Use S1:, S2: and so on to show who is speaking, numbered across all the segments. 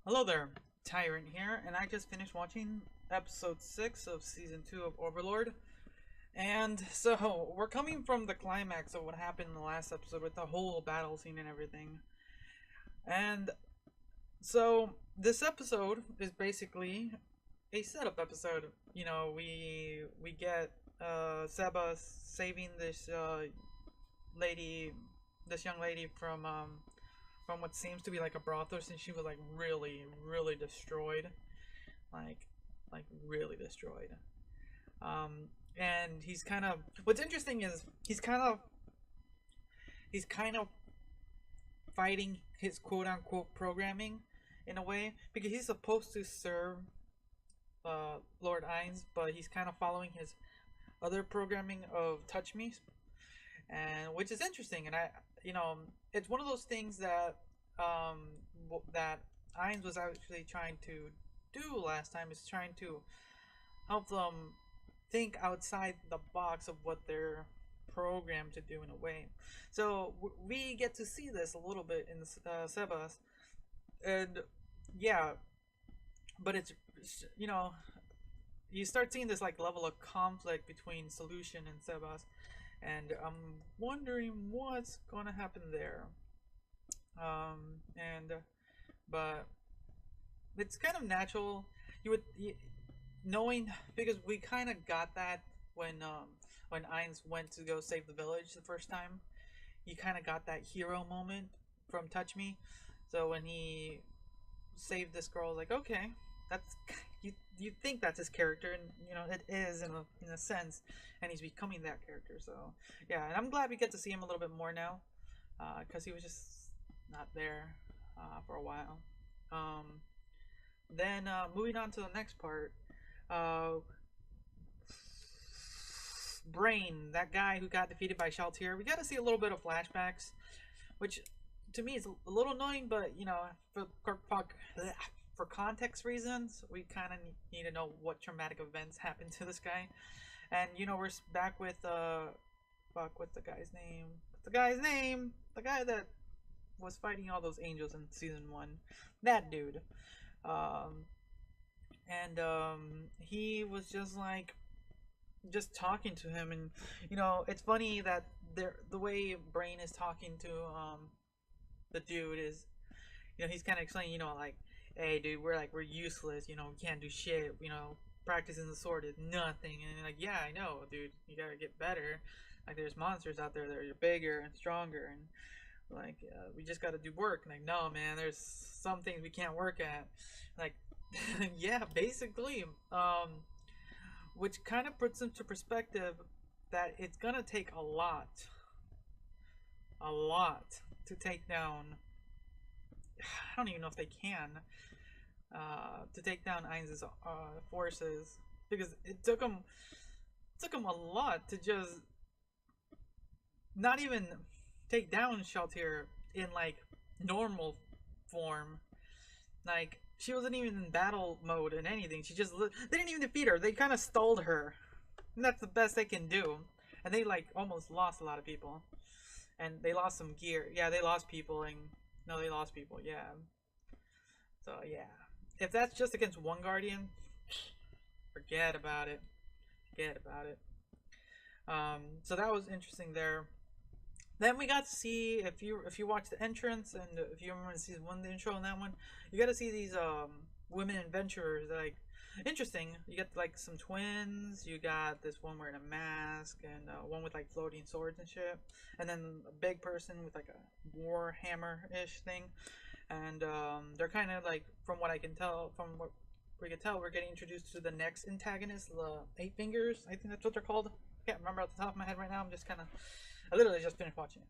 S1: Hello there, Tyrant here, and I just finished watching episode 6 of season 2 of Overlord. And so, we're coming from the climax of what happened in the last episode with the whole battle scene and everything. And so, this episode is basically a setup episode. You know, we get Sebas saving lady, this young lady from what seems to be like a brothel, since she was like really destroyed, like like really destroyed. Um, and he's kind of what's interesting is he's kind of fighting his quote unquote programming in a way because he's supposed to serve Lord Ainz, but he's kind of following his other programming of touch me, and which is interesting. And it's one of those things that that Ainz was actually trying to do last time, is trying to help them think outside the box of what they're programmed to do in a way. So we get to see this a little bit in Sebas, and yeah, but it's you start seeing this like level of conflict between Solution and Sebas, and I'm wondering what's gonna happen there. And but it's kind of natural. Knowing, because we kind of got that when Ainz went to go save the village the first time. You kind of got that hero moment from Touch Me. So when he saved this girl, I was like, okay, that's you think that's his character, and it is in a sense, and he's becoming that character. So yeah, and I'm glad we get to see him a little bit more now, because he was just not there for a while. Um, then moving on to the next part, uh, Brain, that guy who got defeated by Shalltear, we got to see a little bit of flashbacks, which to me is a little annoying, but for context reasons, we kind of need to know what traumatic events happened to this guy. And we're back with fuck, what's the guy's name? What's the guy's name? The guy that was fighting all those angels in season 1. That dude. Um, and he was just talking to him, and it's funny that the way Brain is talking to the dude is, he's kind of explaining, like, hey dude, we're useless, we can't do shit, practicing the sword is nothing. And like, yeah, I know dude, you gotta get better, like there's monsters out there that are bigger and stronger, and like we just gotta do work. And like, no man, there's some things we can't work at, like yeah, basically. Which kind of puts into perspective that it's gonna take a lot to take down. I don't even know if they can, to take down Ainz's forces, because it took him a lot to just not even take down Shalltear in like normal form. Like, she wasn't even in battle mode and anything. They didn't even defeat her. They kind of stalled her, and that's the best they can do. And they like almost lost a lot of people, and they lost some gear. Yeah, they lost people, and no, they lost people. Yeah. So yeah, if that's just against one guardian, forget about it. Forget about it. So that was interesting there. Then we got to see, if you watch the entrance, and if you remember season 1, the intro in that one, you got to see these women adventurers. Like, interesting. You got like some twins. You got this one wearing a mask, and one with like floating swords and shit, and then a big person with like a war hammer ish thing. And they're kind of like, from what I can tell, from what we can tell, we're getting introduced to the next antagonist, the Eight Fingers. I think that's what they're called. I can't remember off the top of my head right now. I literally just finished watching it,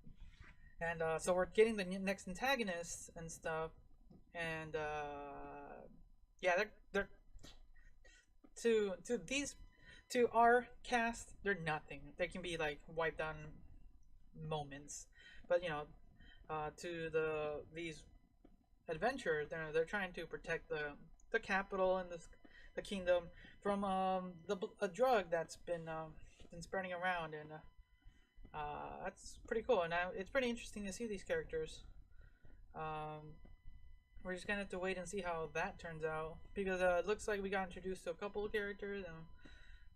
S1: and so we're getting the next antagonists and stuff, and yeah, they're to these to our cast, they're nothing. They can be like wiped out in moments, but to these adventurers, they're trying to protect the capital and the kingdom from a drug that's been spreading around, and that's pretty cool. And it's pretty interesting to see these characters. Um, we're just gonna have to wait and see how that turns out, because it looks like we got introduced to a couple of characters, and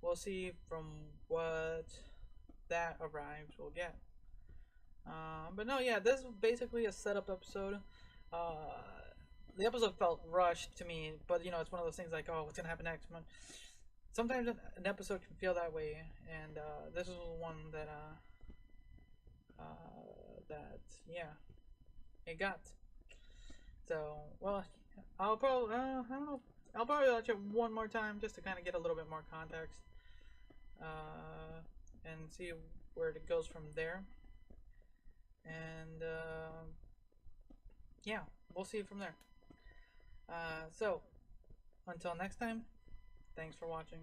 S1: we'll see from what that arrives we'll get. But no, yeah, this is basically a setup episode. The episode felt rushed to me, but you know, it's one of those things like, oh, what's gonna happen next? Sometimes an episode can feel that way, and this is one that yeah, it got. So, well, I'll probably I don't know. I'll probably watch it one more time just to kind of get a little bit more context, and see where it goes from there. And yeah, we'll see from there. So, until next time, thanks for watching.